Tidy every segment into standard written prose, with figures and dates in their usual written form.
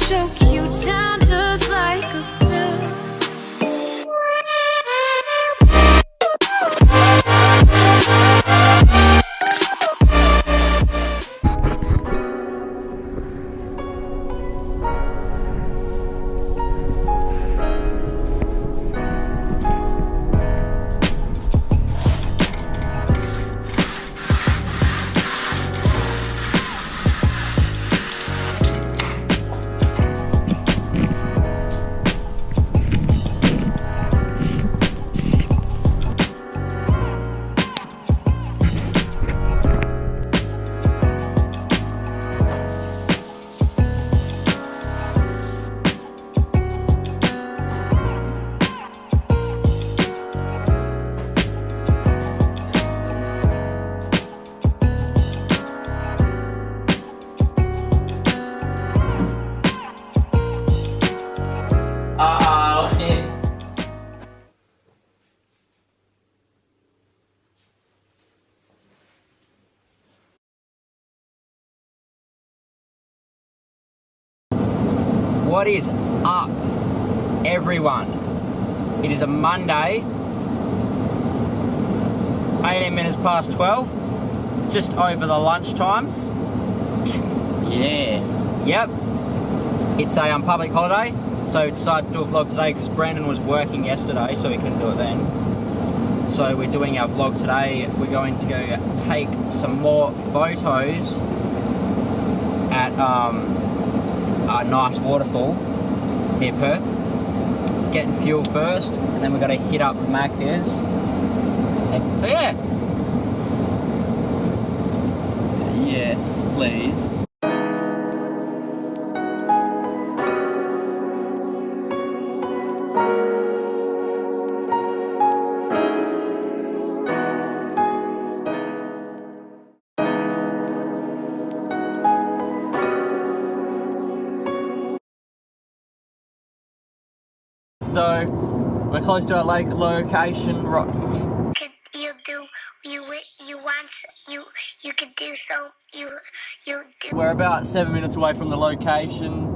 choke you down just like a pill. What is up, everyone? It is a Monday, 18 minutes past 12, just over the lunch times. Yeah. Yep. It's a public holiday, so we decided to do a vlog today because Brandon was working yesterday, so we couldn't do it then. So we're doing our vlog today. We're going to go take some more photos at a nice waterfall near Perth. Getting fuel first, and then we're going to hit up Macca's. So yeah. Yes, please. So we're close to our lake location. Right. Could you do you could do so you do. We're about 7 minutes away from the location.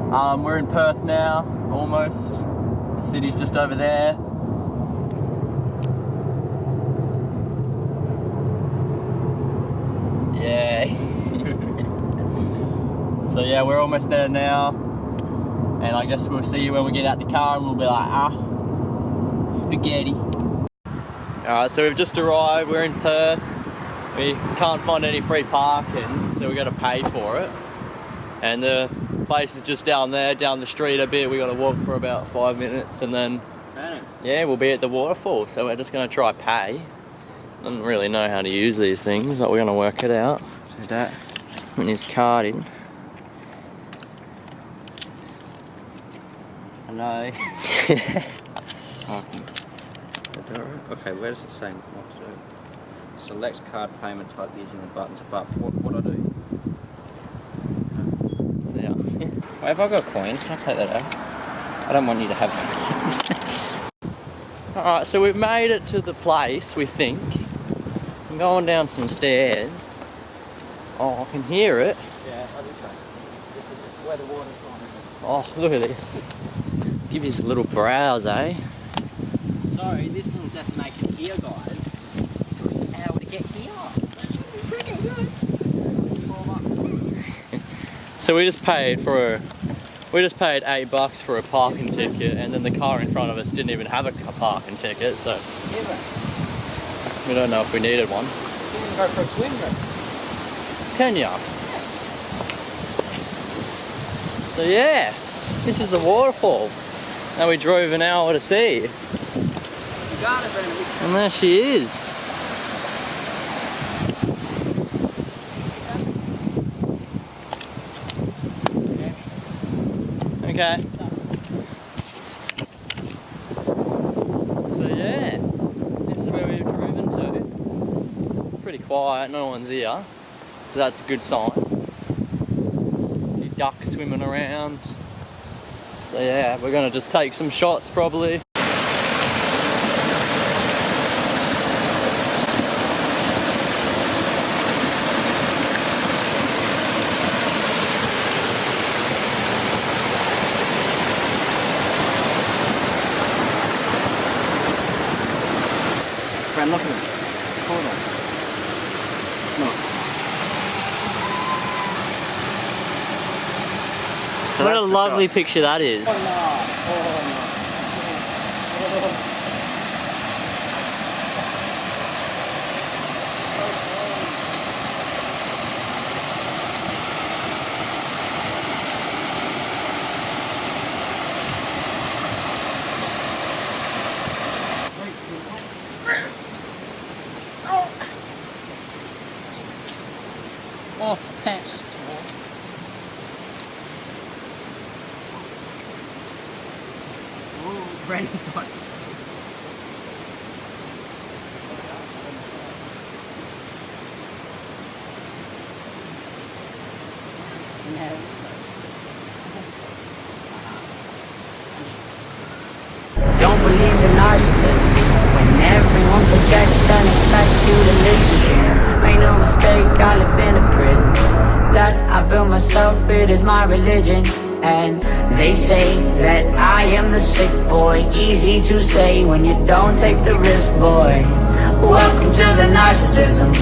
We're in Perth now, almost. The city's just over there. Yeah. So yeah, we're almost there now. And I guess we'll see you when we get out the car and we'll be like, spaghetti. Alright, so we've just arrived, we're in Perth. We can't find any free parking, so we've got to pay for it. And the place is just down there, down the street a bit. We got to walk for about 5 minutes and then, yeah, we'll be at the waterfall. So we're just going to try pay. I don't really know how to use these things, but we're going to work it out. So that. Put his card in. Hello. Okay, where does it say what to do? Select card payment type using the buttons above. What do I do? So yeah. Wait, have I got coins? Can I take that out? I don't want you to have some coins. Alright, so we've made it to the place, we think. I'm going down some stairs. Oh, I can hear it. Yeah, I think so. This is where the water's from. Oh, look at this. Give us a little browse, eh? Sorry, this little destination here, guys, took us an hour to get here. Freaking good. So we just paid $8 for a parking ticket, and then the car in front of us didn't even have a parking ticket, so we don't know if we needed one. You can go for a swim then. Can ya? So yeah, this is the waterfall. And we drove an hour to see. And there she is. Okay. So yeah, this is where we've driven to. It's pretty quiet, no one's here. So that's a good sign. A few ducks swimming around. So yeah, we're gonna just take some shots probably. What a lovely picture that is. Oh, pants. Brandon's got Don't believe in narcissism when everyone projects and expects you to listen to him. Make no mistake, I live in a prison that I built myself, it is my religion. And they say that I am the sick boy. Easy to say when you don't take the risk, boy. Welcome to the narcissism.